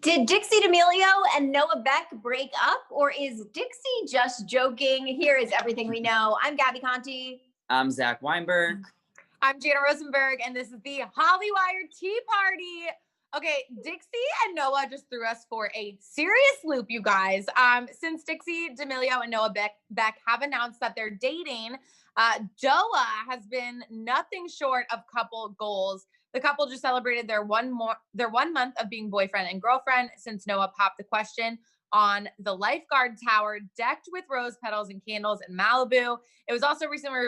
Did Dixie D'Amelio and Noah Beck break up, or is Dixie just joking? Here is everything we know. I'm Gabi Conti. I'm Zach Weinberg. I'm Jana Rosenberg, and this is the Hollywire Tea Party. Okay, Dixie and Noah just threw us for a serious loop, you guys. Since Dixie D'Amelio and Noah Beck have announced that they're dating, Doa has been nothing short of couple goals. The couple just celebrated their 1 month of being boyfriend and girlfriend since Noah popped the question on the lifeguard tower decked with rose petals and candles in Malibu. It was also recently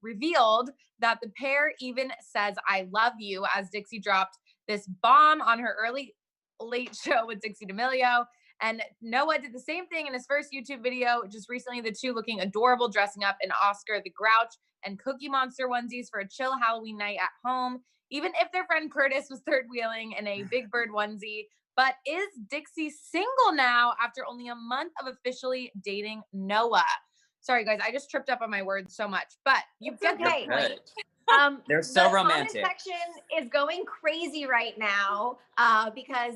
revealed that the pair even says "I love you" as Dixie dropped this bomb on her early late show with Dixie D'Amelio. And Noah did the same thing in his first YouTube video just recently, the two looking adorable, dressing up in Oscar the Grouch and Cookie Monster onesies for a chill Halloween night at home, even if their friend Curtis was third wheeling in a Big Bird onesie. But is Dixie single now after only a month of officially dating Noah? Sorry, guys, I just tripped up on my words so much, but you get the point. They're so romantic. The comment section is going crazy right now because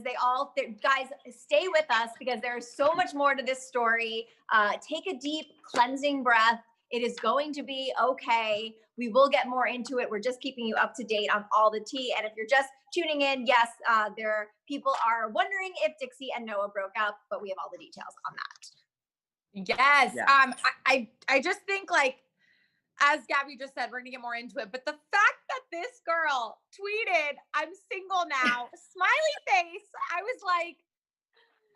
guys, stay with us because there's so much more to this story. Take a deep cleansing breath. It is going to be okay. We will get more into it. We're just keeping you up to date on all the tea. And if you're just tuning in, yes, people are wondering if Dixie and Noah broke up, but we have all the details on that. Yes. Yeah. I just think, like, as Gabi just said, we're gonna get more into it. But the fact that this girl tweeted, "I'm single now," smiley face, I was like,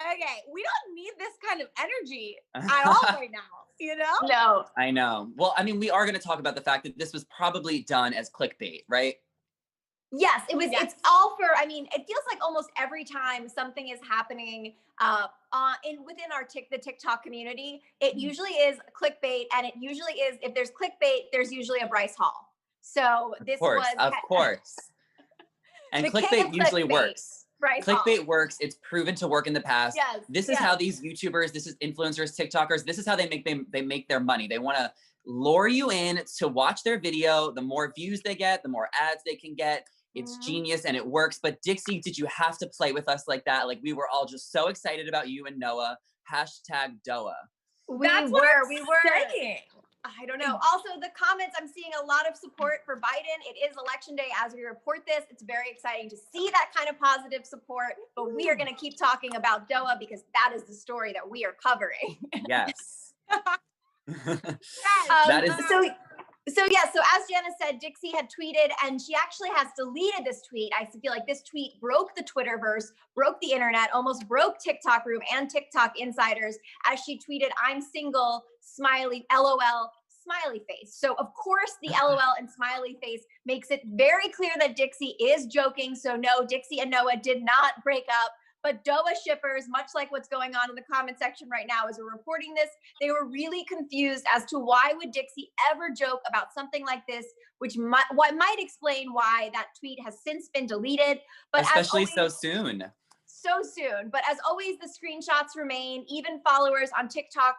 okay, we don't need this kind of energy at all right now, you know? No. I know. Well, I mean, we are going to talk about the fact that this was probably done as clickbait, right? Yes, it was. Yes. It's all for, I mean, it feels like almost every time something is happening within the TikTok community, it usually is clickbait, and it usually is, if there's clickbait, there's usually a Bryce Hall. So of course. And clickbait usually works. Clickbait works. It's proven to work in the past. Yes, this is how these YouTubers, this is influencers, TikTokers, this is how they make their money. They want to lure you in to watch their video. The more views they get, the more ads they can get. It's genius and it works. But Dixie, did you have to play with us like that? Like, we were all just so excited about you and Noah. #Doa. We were saying. I don't know. Also, the comments, I'm seeing a lot of support for Biden. It is election day as we report this. It's very exciting to see that kind of positive support, but we are going to keep talking about Doa because that is the story that we are covering. Yes. So as Jana said, Dixie had tweeted, and she actually has deleted this tweet. I feel like this tweet broke the Twitterverse, broke the internet, almost broke TikTok Room and TikTok insiders as she tweeted, "I'm single, smiley, LOL, smiley face." So of course the LOL and smiley face makes it very clear that Dixie is joking. So no, Dixie and Noah did not break up. But Doa shippers, much like what's going on in the comment section right now as we're reporting this, they were really confused as to why would Dixie ever joke about something like this, which might explain why that tweet has since been deleted. But especially so soon. So soon. But as always, the screenshots remain. Even followers on TikTok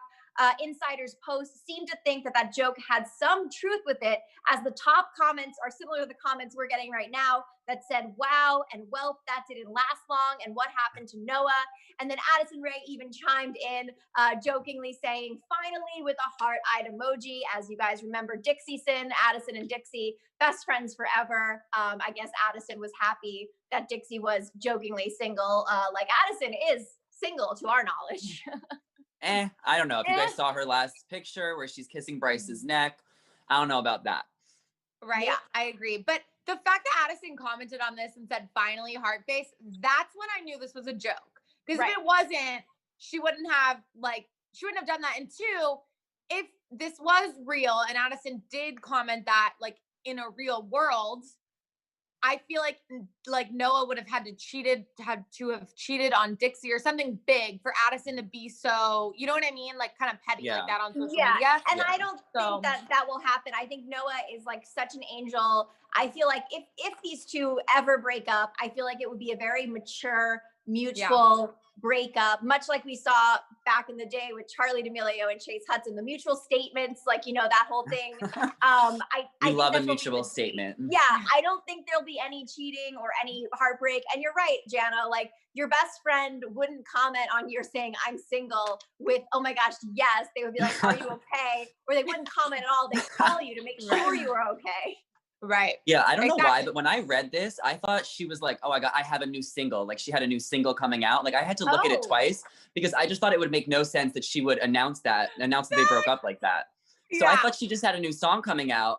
insiders posts seem to think that joke had some truth with it, as the top comments are similar to the comments we're getting right now that said, "Wow," and "Well, that didn't last long," and "What happened to Noah?" And then Addison Rae even chimed in jokingly saying, "Finally," with a heart-eyed emoji. As you guys remember, Addison and Dixie, best friends forever. I guess Addison was happy that Dixie was jokingly single, like Addison is single to our knowledge. I don't know if you guys saw her last picture where she's kissing Bryce's neck. I don't know about that. Right. Yeah, I agree. But the fact that Addison commented on this and said, "Finally, heart face," that's when I knew this was a joke. Because if it wasn't, she wouldn't have done that. And two, if this was real and Addison did comment that, like, in a real world, I feel like Noah would have had to have cheated on Dixie or something big for Addison to be so, you know what I mean? Like, kind of petty like that on social media. And I don't think that will happen. I think Noah is like such an angel. I feel like if these two ever break up, I feel like it would be a very mature, mutual breakup, much like we saw back in the day with Charli D'Amelio and Chase Hudson, the mutual statements, like, you know, that whole thing. I love a think mutual statement. Yeah, I don't think there'll be any cheating or any heartbreak. And you're right, Jana, like your best friend wouldn't comment on your saying I'm single with, oh my gosh, yes. They would be like, are you okay? Or they wouldn't comment at all. They'd call you to make sure you were okay. Right. Yeah, I don't know why, but when I read this, I thought she was like, oh, I have a new single. Like she had a new single coming out. Like I had to look at it twice because I just thought it would make no sense that she would announce that they broke up like that. So I thought she just had a new song coming out.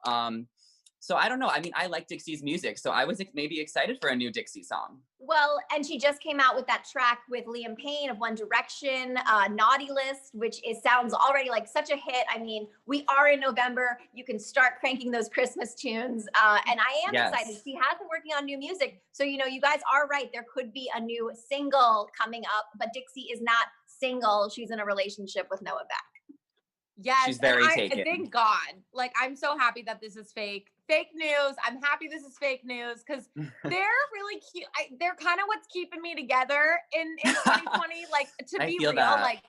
So I don't know. I mean, I like Dixie's music, so I was maybe excited for a new Dixie song. Well, and she just came out with that track with Liam Payne of One Direction, Naughty List, which sounds already like such a hit. I mean, we are in November. You can start cranking those Christmas tunes. And I am excited. She has been working on new music. So, you know, you guys are right. There could be a new single coming up, but Dixie is not single. She's in a relationship with Noah Beck. Yes. She's very taken. Thank God. Like, I'm so happy that this is fake news. I'm happy this is fake news because they're really cute. They're kind of what's keeping me together in 2020. Like, to be real, like,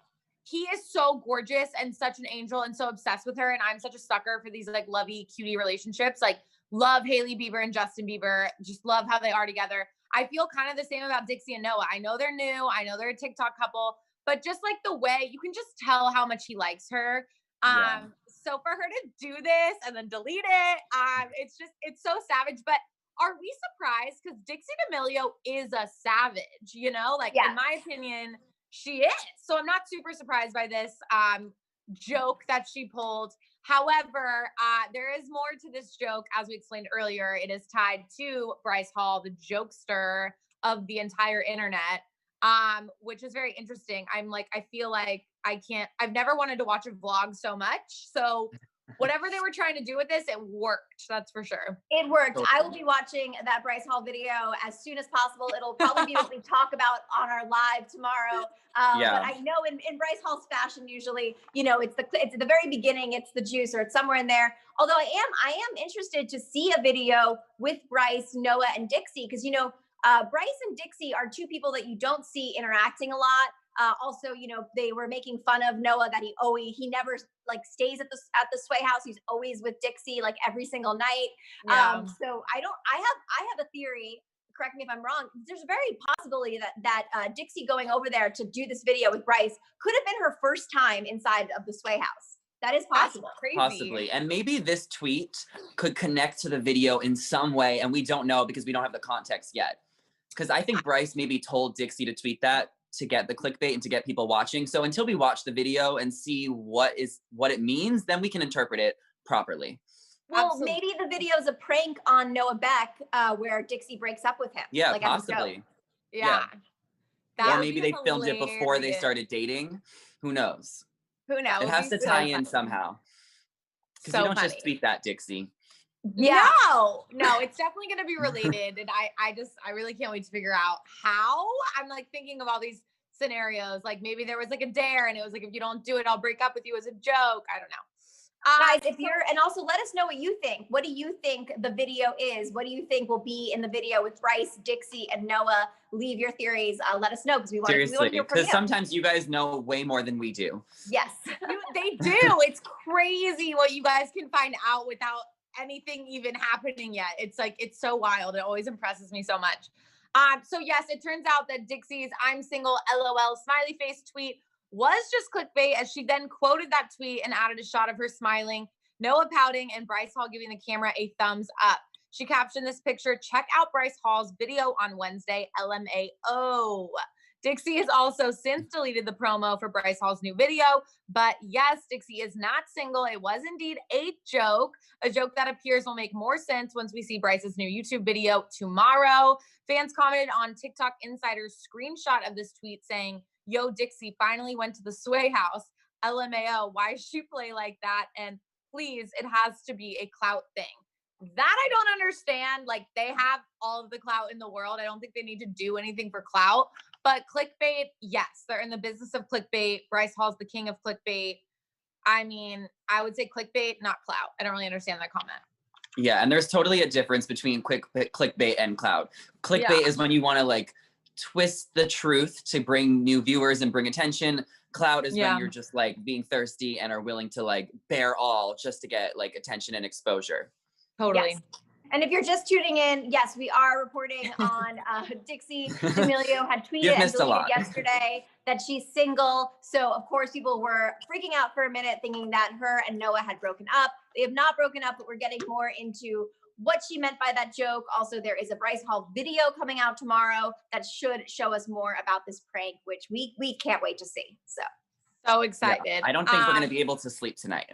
he is so gorgeous and such an angel and so obsessed with her. And I'm such a sucker for these like lovey, cutie relationships. Like, love Hailey Bieber and Justin Bieber. Just love how they are together. I feel kind of the same about Dixie and Noah. I know they're new. I know they're a TikTok couple, but just like the way you can just tell how much he likes her. So for her to do this and then delete it, it's so savage. But are we surprised? Because Dixie D'Amelio is a savage, you know, like in my opinion, she is. So I'm not super surprised by this joke that she pulled. However, there is more to this joke. As we explained earlier, it is tied to Bryce Hall, the jokester of the entire internet. Which is very interesting. I feel like I've never wanted to watch a vlog so much. So whatever they were trying to do with this, it worked. That's for sure. It worked. I will be watching that Bryce Hall video as soon as possible. It'll probably be what we talk about on our live tomorrow. But I know in Bryce Hall's fashion, usually, you know, it's at the very beginning, it's the juice or it's somewhere in there. Although I am interested to see a video with Bryce, Noah, and Dixie, because, you know, Bryce and Dixie are two people that you don't see interacting a lot. Also, you know, they were making fun of Noah that he never like stays at the Sway house. He's always with Dixie like every single night. So I have a theory. Correct me if I'm wrong. There's a very possibility that Dixie going over there to do this video with Bryce could have been her first time inside of the Sway house. That is possible. Crazy. Possibly. And maybe this tweet could connect to the video in some way. And we don't know because we don't have the context yet. Because I think Bryce maybe told Dixie to tweet that to get the clickbait and to get people watching. So until we watch the video and see what it means, then we can interpret it properly. Well, maybe the video is a prank on Noah Beck where Dixie breaks up with him. Yeah, like possibly. Yeah. Or maybe they filmed it before they started dating. Who knows? Who knows? It has to tie in somehow. Because you don't just tweet that, Dixie. Yeah. No, it's definitely going to be related. And I really can't wait to figure out how. I'm like thinking of all these scenarios. Like maybe there was like a dare and it was like, if you don't do it, I'll break up with you as a joke. I don't know. Guys, and also let us know what you think. What do you think the video is? What do you think will be in the video with Bryce, Dixie, and Noah? Leave your theories. Let us know because we want to hear from you. Because sometimes you guys know way more than we do. Yes. They do. It's crazy what you guys can find out without anything even happening yet. It's like, it's so wild. It always impresses me so much. So yes, it turns out that Dixie's "I'm single, LOL" smiley face tweet was just clickbait, as she then quoted that tweet and added a shot of her smiling, Noah pouting, and Bryce Hall giving the camera a thumbs up. She captioned this picture, "Check out Bryce Hall's video on Wednesday, LMAO." Dixie has also since deleted the promo for Bryce Hall's new video, but yes, Dixie is not single. It was indeed a joke that appears will make more sense once we see Bryce's new YouTube video tomorrow. Fans commented on TikTok Insider's screenshot of this tweet saying, "Yo, Dixie finally went to the Sway house. LMAO, why she play like that? And please, it has to be a clout thing." That I don't understand. Like, they have all of the clout in the world. I don't think they need to do anything for clout. But clickbait, yes, they're in the business of clickbait. Bryce Hall's the king of clickbait. I mean, I would say clickbait, not clout. I don't really understand that comment. Yeah, and there's totally a difference between clickbait and clout. Clickbait is when you want to like twist the truth to bring new viewers and bring attention. Clout is when you're just like being thirsty and are willing to like bear all just to get like attention and exposure. Totally. Yes. And if you're just tuning in, yes, we are reporting on Dixie D'Amelio had tweeted and deleted yesterday that she's single. So of course people were freaking out for a minute thinking that her and Noah had broken up. They have not broken up, but we're getting more into what she meant by that joke. Also, there is a Bryce Hall video coming out tomorrow that should show us more about this prank, which we can't wait to see. So excited. Yeah, I don't think we're going to be able to sleep tonight.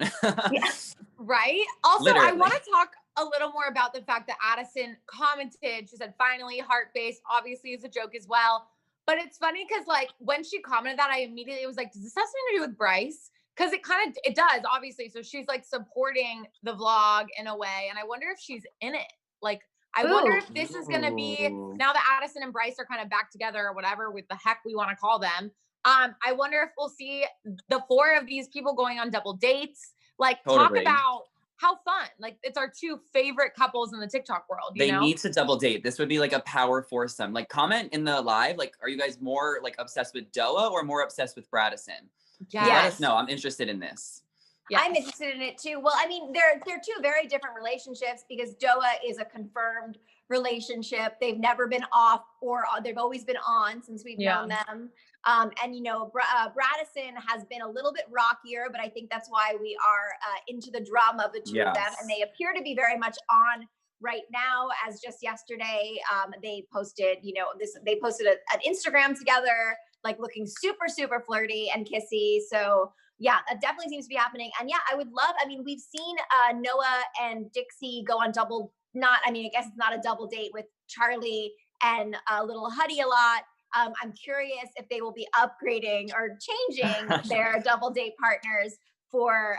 Yes. Right? Also, literally. I want to talk a little more about the fact that Addison commented. She said, finally, heart-based, obviously is a joke as well. But it's funny because like when she commented that, I immediately was like, does this have something to do with Bryce? Because it does, obviously. So she's like supporting the vlog in a way. And I wonder if she's in it. Like, I wonder if this is going to be, now that Addison and Bryce are kind of back together or whatever, with the heck we want to call them. I wonder if we'll see the 4 of these people going on double dates. Like, talk about how fun. Like, it's our 2 favorite couples in the TikTok world. They need to double date. This would be like a power foursome. Like, comment in the live. Like, are you guys more like obsessed with Doa or more obsessed with Bradison? Yes. Let us know. I'm interested in this. Yes. I'm interested in it too. Well, I mean, they're 2 very different relationships because Doa is a confirmed relationship. They've never been off or they've always been on since we've known them. And you know, Bradison has been a little bit rockier, but I think that's why we are into the drama of the 2 of them. And they appear to be very much on right now. As just yesterday, they posted, you know, they posted an Instagram together, like looking super, super flirty and kissy. So yeah, that definitely seems to be happening. And yeah, I would love, I mean, we've seen Noah and Dixie go on I guess it's not a double date with Charlie and Little Huddy a lot. I'm curious if they will be upgrading or changing their double date partners for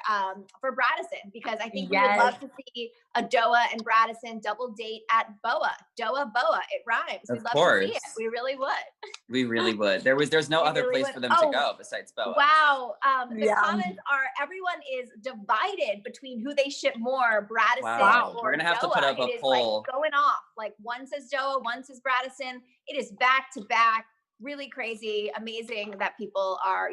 Bradison, because I think we would love to see a Doa and Bradison double date at Boa. Doa Boa, it rhymes. We'd love to see it. We really would. We really would. There's no other place for them to go besides Boa. Wow. The comments are, everyone is divided between who they ship more, Bradison or We're gonna have Doa. to put up a poll. Like going off. Like one says Doa, one says Bradison. It is back to back. Really crazy, amazing that people are,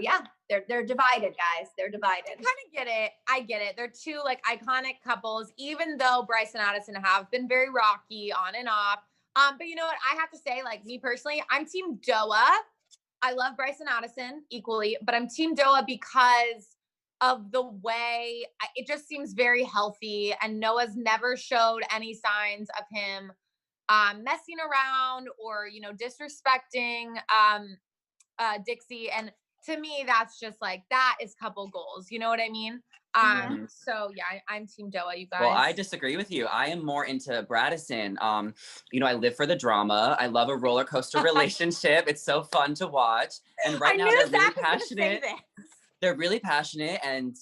they're divided, guys. They're divided. I kind of get it. I get it. They're 2 like iconic couples, even though Bryce and Addison have been very rocky on and off. But you know what? I have to say, like me personally, I'm team Doa. I love Bryce and Addison equally, but I'm team Doa because of the way it just seems very healthy, and Noah's never showed any signs of him messing around or, you know, disrespecting Dixie. And to me, that's just like, that is couple goals. You know what I mean? So yeah, I'm team Doa, you guys. Well, I disagree with you. I am more into Bradison. You know, I live for the drama. I love a roller coaster relationship. It's so fun to watch. And right now they're really passionate. They're really passionate, and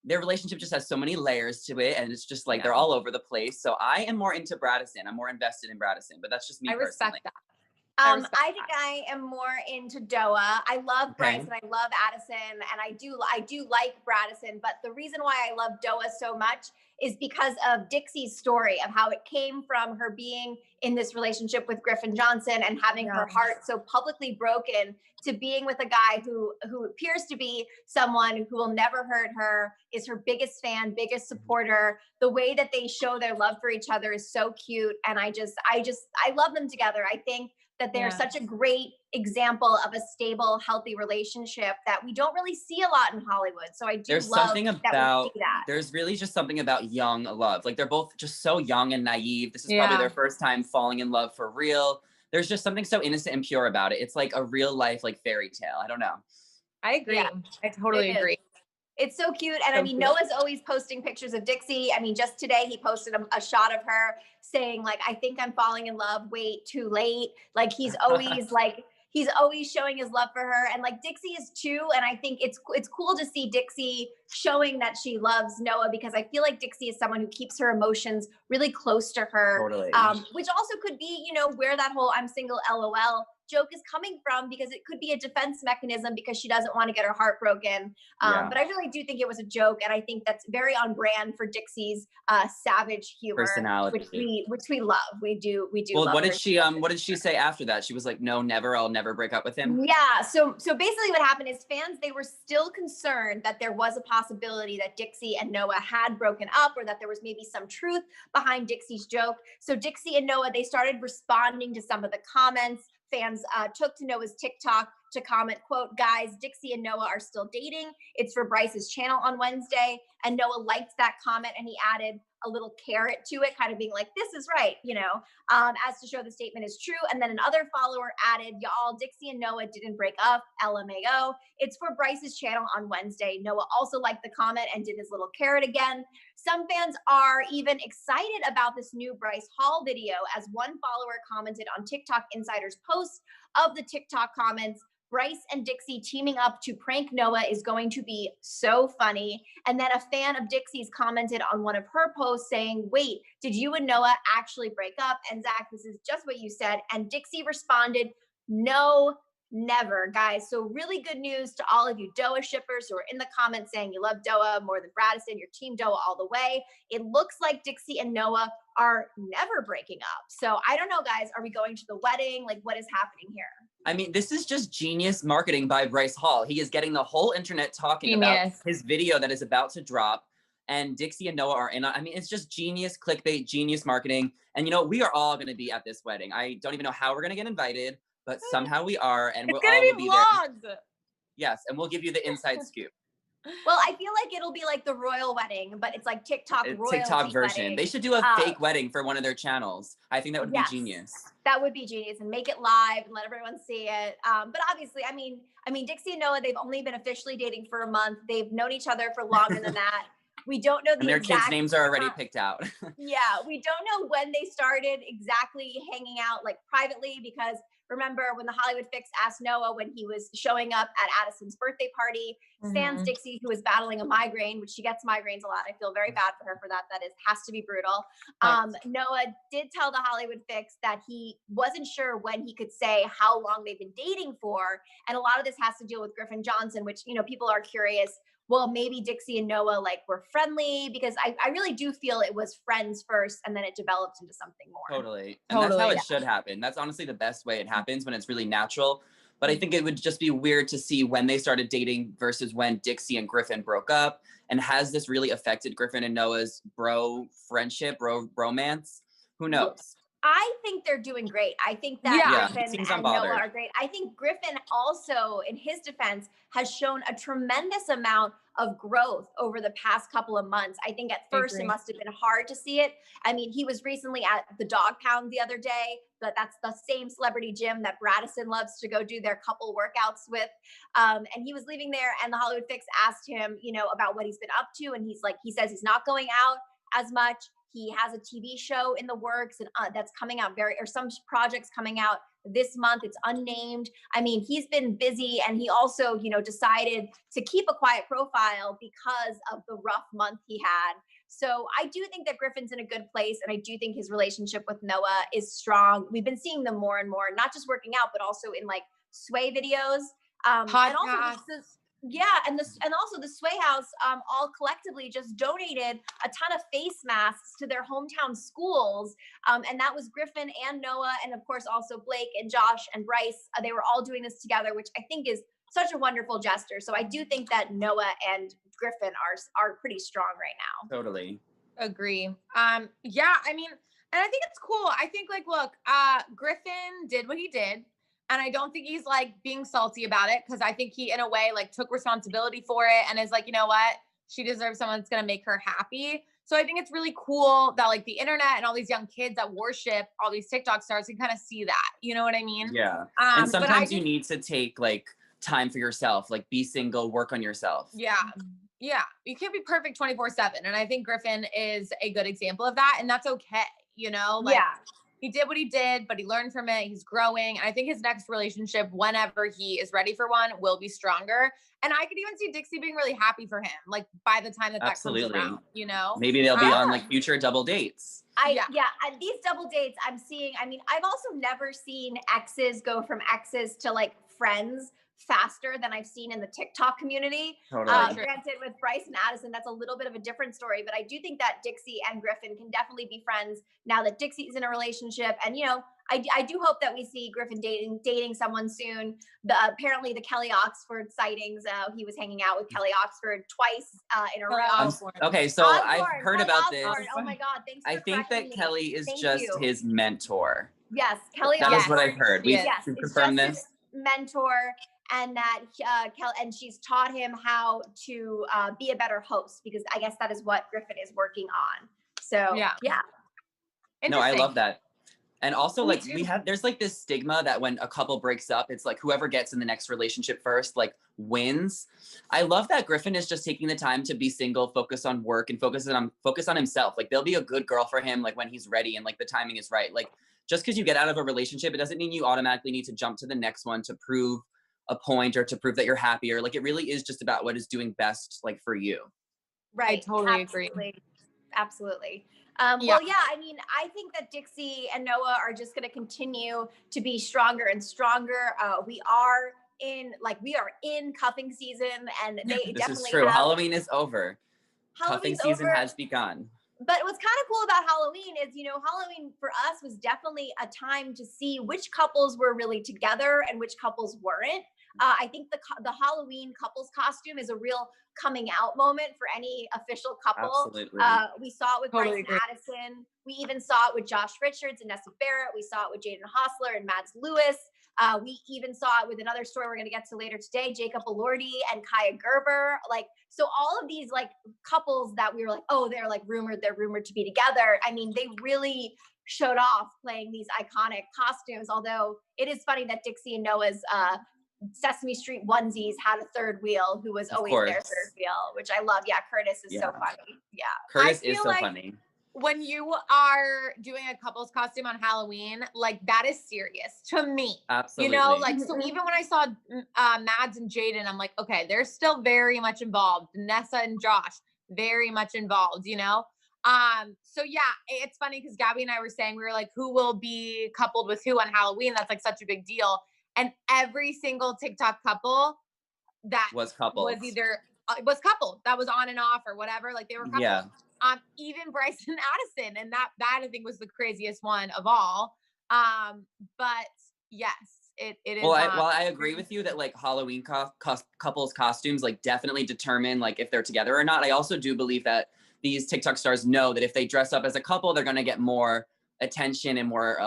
their relationship just has so many layers to it, and it's just like they're all over the place. So I am more into Bradison. I'm more invested in Bradison, but that's just me personally. Respect that. I think I am more into Doa. I love Bryce and I love Addison, and I do like Bradison. But the reason why I love Doa so much is because of Dixie's story of how it came from her being in this relationship with Griffin Johnson and having her heart so publicly broken to being with a guy who appears to be someone who will never hurt her, is her biggest fan, biggest supporter. The way that they show their love for each other is so cute. And I love them together. I think that they're such a great example of a stable, healthy relationship that we don't really see a lot in Hollywood. So I do love that we see that. There's really just something about young love. Like they're both just so young and naive. This is probably their first time falling in love for real. There's just something so innocent and pure about it. It's like a real life, like fairy tale. I don't know. I agree. Yeah, I totally agree. It's so cute. And I mean, Noah's always posting pictures of Dixie. I mean, just today he posted a shot of her saying like, I think I'm falling in love. Wait, too late. Like he's always he's always showing his love for her. And like Dixie is too. And I think it's cool to see Dixie showing that she loves Noah, because I feel like Dixie is someone who keeps her emotions really close to her. Totally. Which also could be, where that whole I'm single LOL joke is coming from, because it could be a defense mechanism because she doesn't want to get her heart broken. But I really do think it was a joke, and I think that's very on brand for Dixie's savage humor, personality, which we love. We do. Well, love what her. did she say after that? She was like, "No, never. I'll never break up with him." Yeah. So basically, what happened is fans, they were still concerned that there was a possibility that Dixie and Noah had broken up, or that there was maybe some truth behind Dixie's joke. So Dixie and Noah, they started responding to some of the comments. Fans took to Noah's TikTok to comment, quote, "Guys, Dixie and Noah are still dating. It's for Bryce's channel on Wednesday." And Noah liked that comment, and he added a little carrot to it, kind of being like, "This is right," as to show the statement is true. And then another follower added, "Y'all, Dixie and Noah didn't break up, LMAO. It's for Bryce's channel on Wednesday." Noah also liked the comment and did his little carrot again. Some fans are even excited about this new Bryce Hall video, as one follower commented on TikTok Insider's post of the TikTok comments, "Bryce and Dixie teaming up to prank Noah is going to be so funny." And then a fan of Dixie's commented on one of her posts saying, "Wait, did you and Noah actually break up?" And Zach, this is just what you said. And Dixie responded, "No, never," guys. So really good news to all of you Doa shippers who are in the comments saying you love Doa more than Bradison, your team Doa all the way. It looks like Dixie and Noah are never breaking up. So I don't know, guys, are we going to the wedding? Like, what is happening here? I mean, this is just genius marketing by Bryce Hall. He is getting the whole internet talking about his video that is about to drop. And Dixie and Noah are in. I mean, it's just genius clickbait, genius marketing. And we are all going to be at this wedding. I don't even know how we're going to get invited, but somehow we are. And we'll all be vlogs. there. Yes, and we'll give you the inside scoop. Well, I feel like it'll be like the royal wedding, but it's like TikTok version. Wedding. They should do a fake wedding for one of their channels. I think that would be genius. That would be genius, and make it live and let everyone see it. But obviously, I mean, Dixie and Noah, they've only been officially dating for a month. They've known each other for longer than that. We don't know and their kids' names are already picked out. Yeah, we don't know when they started exactly hanging out, like privately, because remember when the Hollywood Fix asked Noah when he was showing up at Addison's birthday party, sans Dixie, who was battling a migraine, which she gets migraines a lot. I feel very bad for her for that. That has to be brutal. Noah did tell the Hollywood Fix that he wasn't sure when he could say how long they've been dating for. And a lot of this has to deal with Griffin Johnson, which, people are curious. Well, maybe Dixie and Noah were friendly, because I really do feel it was friends first and then it developed into something more. Totally. And that's how it should happen. That's honestly the best way it happens, when it's really natural. But I think it would just be weird to see when they started dating versus when Dixie and Griffin broke up. And has this really affected Griffin and Noah's romance? Who knows? I think they're doing great. I think that Griffin and unbothered. Noah are great. I think Griffin also, in his defense, has shown a tremendous amount of growth over the past couple of months. I think at first it must have been hard to see it. I mean, he was recently at the Dog Pound the other day, but that's the same celebrity gym that Bradison loves to go do their couple workouts with. And he was leaving there, and the Hollywood Fix asked him, about what he's been up to. And he says he's not going out as much. He has a TV show in the works, and that's coming out some projects coming out this month. It's unnamed. I mean, he's been busy, and he also, decided to keep a quiet profile because of the rough month he had. So I do think that Griffin's in a good place, and I do think his relationship with Noah is strong. We've been seeing them more and more, not just working out, but also in sway videos. Podcasts. And also the Sway House all collectively just donated a ton of face masks to their hometown schools. And that was Griffin and Noah, and of course also Blake and Josh and Bryce. They were all doing this together, which I think is such a wonderful gesture. So I do think that Noah and Griffin are pretty strong right now. Totally. Agree. I mean, and I think it's cool. I think look, Griffin did what he did. And I don't think he's being salty about it, because I think he, in a way, took responsibility for it and is you know what? She deserves someone that's going to make her happy. So I think it's really cool that the internet and all these young kids that worship all these TikTok stars can kind of see that. You know what I mean? Yeah. And sometimes you need to take time for yourself, be single, work on yourself. Yeah. Yeah. You can't be perfect 24/7. And I think Griffin is a good example of that. And that's okay. he did what he did, but he learned from it. He's growing. And I think his next relationship, whenever he is ready for one, will be stronger. And I could even see Dixie being really happy for him, like by the time that Absolutely. comes around, you know? Maybe they'll be on like future double dates. These double dates I'm seeing, I mean, I've also never seen exes go from exes to like friends faster than I've seen in the TikTok community. Totally. Granted, with Bryce and Addison, that's a little bit of a different story, but I do think that Dixie and Griffin can definitely be friends now that Dixie's in a relationship. And, you know, I do hope that we see Griffin dating someone soon. Apparently the Kelly Oxford sightings, he was hanging out with Kelly Oxford twice in a row. Okay, so I've heard about this. Oh my God, thanks for I think that correcting me. Kelly is Thank just you. his mentor. Yes, Kelly That Oxford. is what I've heard. We Yes, can it's confirm just this. his mentor, and that and she's taught him how to be a better host, because I guess that is what Griffin is working on. So yeah. No, I love that. And also, like, too. there's like this stigma that when a couple breaks up, it's like whoever gets in the next relationship first, like, wins. I love that Griffin is just taking the time to be single, focus on work, and focus on himself. Like, there'll be a good girl for him, like, when he's ready and like the timing is right. Like, just because you get out of a relationship, it doesn't mean you automatically need to jump to the next one to prove a point or to prove that you're happier. Like, it really is just about what is doing best, like, for you. Right. I totally agree. Absolutely. Well, yeah, I mean, I think that Dixie and Noah are just going to continue to be stronger and stronger. We are in cuffing season, and they This definitely is true. have, Halloween is over. Cuffing Halloween's season over. has begun. But what's kind of cool about Halloween is, you know, Halloween for us was definitely a time to see which couples were really together and which couples weren't. I think the Halloween couples costume is a real coming out moment for any official couple. Absolutely. We saw it with Bryce and Addison. We even saw it with Josh Richards and Nessa Barrett. We saw it with Jaden Hossler and Mads Lewis. We even saw it with another story we're going to get to later today, Jacob Elordi and Kaya Gerber. Like, so all of these like couples that we were like, oh, they're rumored to be together. I mean, they really showed off playing these iconic costumes. Although it is funny that Dixie and Noah's Sesame Street onesies had a third wheel who was always their third wheel, which I love. Yeah, Curtis is so funny. Yeah, Curtis is so funny. When you are doing a couple's costume on Halloween, like, that is serious to me. Absolutely. You know, like, so even when I saw Mads and Jaden, I'm like, okay, they're still very much involved. Nessa and Josh, very much involved, you know? So yeah, it's funny because Gabi and I were saying, we were like, who will be coupled with who on Halloween? That's like such a big deal. And every single TikTok couple that was coupled that was on and off or whatever, like they were coupled. Yeah. Even Bryce and Addison, and that I think was the craziest one of all. But yes, it is. Well, I agree with you that like Halloween couples costumes like definitely determine like if they're together or not. I also do believe that these TikTok stars know that if they dress up as a couple, they're going to get more attention and more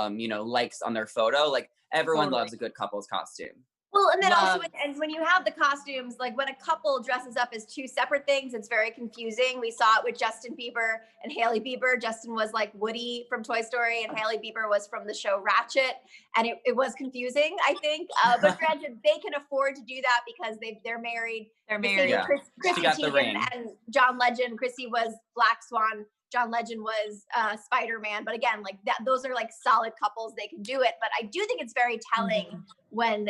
likes on their photo. Like everyone loves a good couples costume. Well, and then also, and when you have the costumes, like when a couple dresses up as two separate things, it's very confusing. We saw it with Justin Bieber and Hailey Bieber. Justin was like Woody from Toy Story, and Hailey Bieber was from the show Ratchet, and it was confusing, I think. But granted, they can afford to do that because they're married. They're married. Yeah. Chrissy got the ring. and John Legend. Chrissy was Black Swan. John Legend was Spider-Man. But again, like that, those are like solid couples. They can do it. But I do think it's very telling when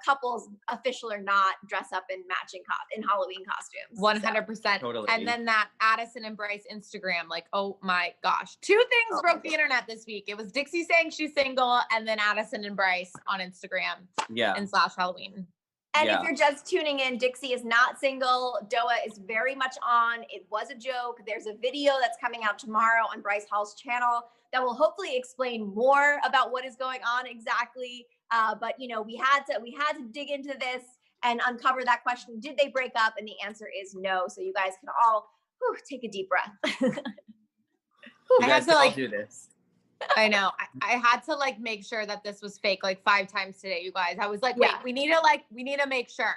couples, official or not, dress up in matching in Halloween costumes. 100%. Totally. And then that Addison and Bryce Instagram, like, oh my gosh. Two things broke the internet this week. It was Dixie saying she's single, and then Addison and Bryce on Instagram. Yeah. And /Halloween. And if you're just tuning in, Dixie is not single. Doa is very much on. It was a joke. There's a video that's coming out tomorrow on Bryce Hall's channel that will hopefully explain more about what is going on exactly. But you know, we had to dig into this and uncover that question. Did they break up? And the answer is no. So you guys can all take a deep breath. I had to like do this. I know. I had to like make sure that this was fake like 5 times today, you guys. I was like, wait, we need to make sure.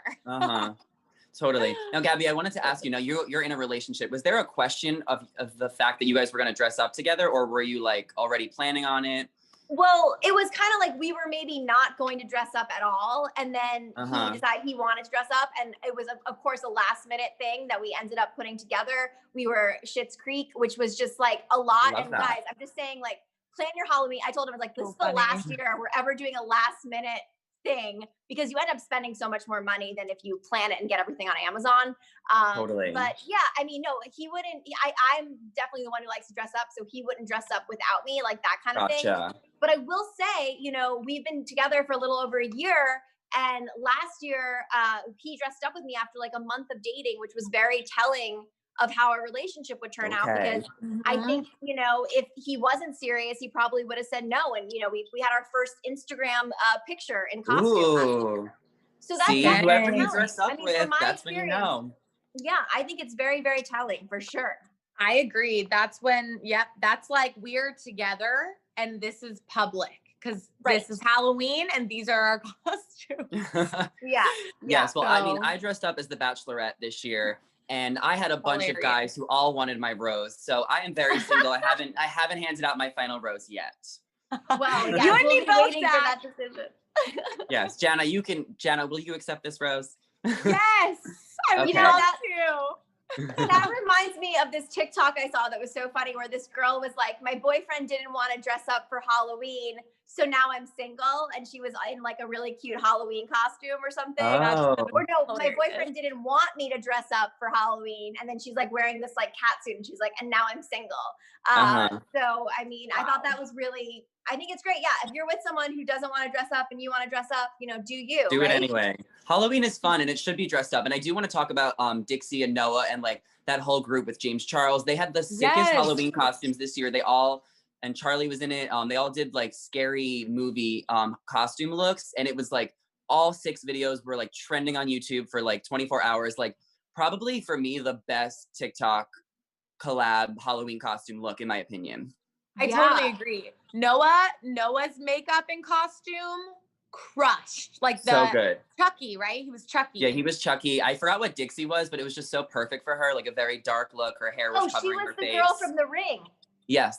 Totally. Now, Gabi, I wanted to ask you, now you're in a relationship. Was there a question of the fact that you guys were going to dress up together, or were you like already planning on it? Well, it was kind of like we were maybe not going to dress up at all. And then he decided he wanted to dress up. And it was, of course, a last minute thing that we ended up putting together. We were Schitt's Creek, which was just like a lot. And guys, I'm just saying, like, plan your Halloween. I told him, I was like, this is the last year we're ever doing a last minute thing, because you end up spending so much more money than if you plan it and get everything on Amazon. Totally. But yeah, I mean, no, he wouldn't. I'm definitely the one who likes to dress up, so he wouldn't dress up without me, like that kind of thing. But I will say, you know, we've been together for a little over a year, and last year he dressed up with me after like a month of dating, which was very telling of how our relationship would turn out, because I think, you know, if he wasn't serious, he probably would have said no. And, you know, we had our first Instagram picture in costume. Ooh. So that's whoever you dress up with, that's when you know. Yeah, I think it's very, very telling for sure. I agree. That's when, that's like we're together and this is public, because this is Halloween and these are our costumes. Yes. Well, I mean, I dressed up as the Bachelorette this year. And I had a bunch of guys who all wanted my rose. So I am very single. I haven't handed out my final rose yet. Well, you and me both waiting for that decision. Yes, Jana, will you accept this rose? Yes. I would love to. That reminds me of this TikTok I saw that was so funny, where this girl was like, my boyfriend didn't want to dress up for Halloween, so now I'm single. And she was in like a really cute Halloween costume or something. Or no, my boyfriend didn't want me to dress up for Halloween. And then she's like wearing this like cat suit, and she's like, and now I'm single. So, I mean, I thought that was really, I think it's great. Yeah. If you're with someone who doesn't want to dress up and you want to dress up, you know, do you. Do it anyway. Halloween is fun and it should be dressed up. And I do want to talk about Dixie and Noah and like that whole group with James Charles. They had the sickest Halloween costumes this year. And Charlie was in it. They all did like scary movie costume looks. And it was like all 6 videos were like trending on YouTube for like 24 hours. Like probably for me, the best TikTok collab Halloween costume look, in my opinion. I totally agree. Noah's makeup and costume crushed. Like so good. Chucky, right? He was Chucky. Yeah, he was Chucky. I forgot what Dixie was, but it was just so perfect for her. Like a very dark look. Her hair was covering her face. She was the girl from The Ring. Yes,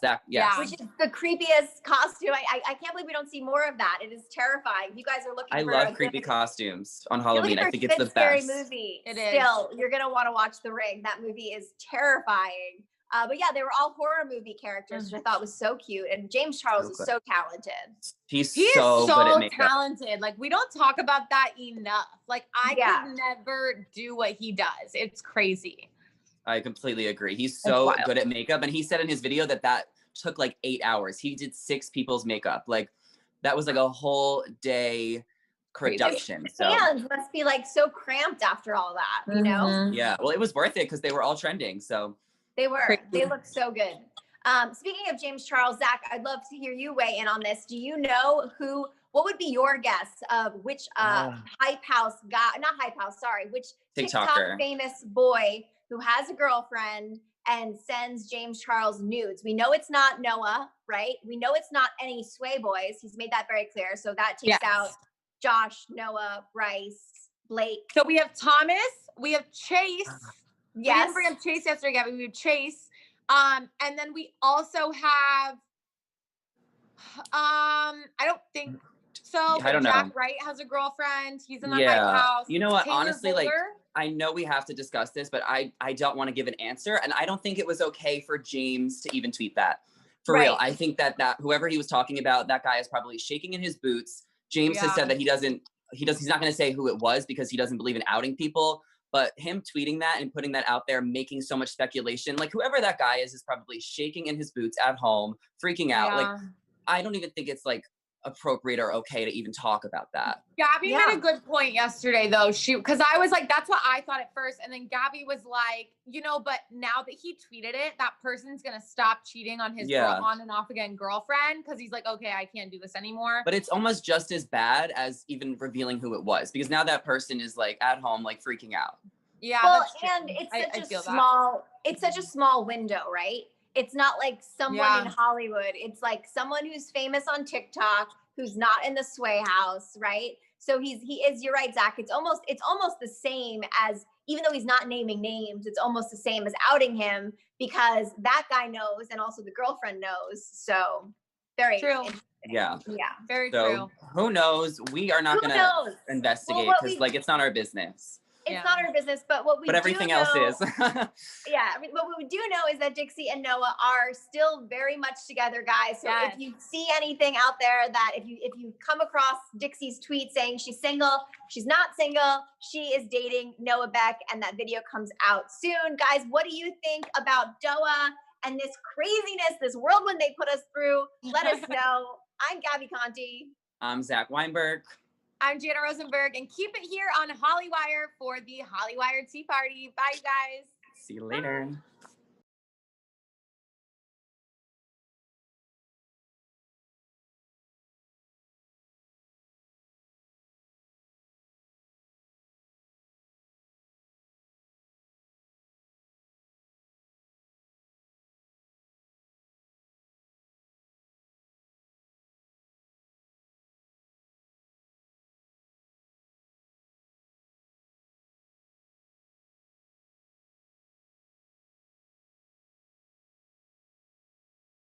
which is the creepiest costume. I can't believe we don't see more of that. It is terrifying. You guys are looking. I love creepy costumes on Halloween. I think it's the best. Movie. It is. Still, you're gonna want to watch The Ring. That movie is terrifying. But yeah, they were all horror movie characters, which I thought was so cute. And James Charles is so talented. He's so good at makeup. Talented. Like we don't talk about that enough. Like I could never do what he does. It's crazy. I completely agree. He's so good at makeup. And he said in his video that took like 8 hours. He did 6 people's makeup. Like that was like a whole day production. So hands must be like so cramped after all that, you know? Yeah. Well, it was worth it because they were all trending. So they were. They looked so good. Speaking of James Charles, Zach, I'd love to hear you weigh in on this. Do you know what would be your guess of which hype house guy, not hype house, sorry, which TikTok famous boy who has a girlfriend and sends James Charles nudes? We know it's not Noah, right? We know it's not any Sway boys. He's made that very clear. So that takes out Josh, Noah, Bryce, Blake. So we have Thomas, we have Chase. We didn't bring up Chase yesterday, Gabi. We have Chase. And then we also have, I don't think so. I don't know. Jack Wright has a girlfriend. He's in the hype house. You know what? Taylor Honestly, Boulder. like, I know we have to discuss this, but I don't want to give an answer. And I don't think it was okay for James to even tweet that. For real. I think that whoever he was talking about, that guy is probably shaking in his boots. James has said that he's not going to say who it was because he doesn't believe in outing people. But him tweeting that and putting that out there, making so much speculation, like whoever that guy is probably shaking in his boots at home, freaking out. Like, I don't even think it's like appropriate or okay to even talk about that. Gabi made a good point yesterday though. Because I was like, that's what I thought at first. And then Gabi was like, you know, but now that he tweeted it, that person's going to stop cheating on his on and off again girlfriend. Cause he's like, okay, I can't do this anymore. But it's almost just as bad as even revealing who it was, because now that person is like at home, like freaking out. Yeah. Well, and it's such a small window, right? It's not like someone in Hollywood. It's like someone who's famous on TikTok, who's not in the Sway house, right? So he is, you're right, Zach. It's almost the same as, even though he's not naming names, it's almost the same as outing him, because that guy knows and also the girlfriend knows. So very true. Yeah. Very true. Who knows? We are not going to investigate because like it's not our business. it's not our business, but what we But everything do else know, is. yeah, I mean, what we do know is that Dixie and Noah are still very much together, guys. So Yes. if you see anything out there that if you come across Dixie's tweet saying she's single, she's not single, she is dating Noah Beck, and that video comes out soon. Guys, what do you think about Doa and this craziness, this whirlwind they put us through? Let us know. I'm Gabi Conti. I'm Zach Weinberg. I'm Jana Rosenberg, and keep it here on Hollywire for the Hollywire Tea Party. Bye, you guys. See you later.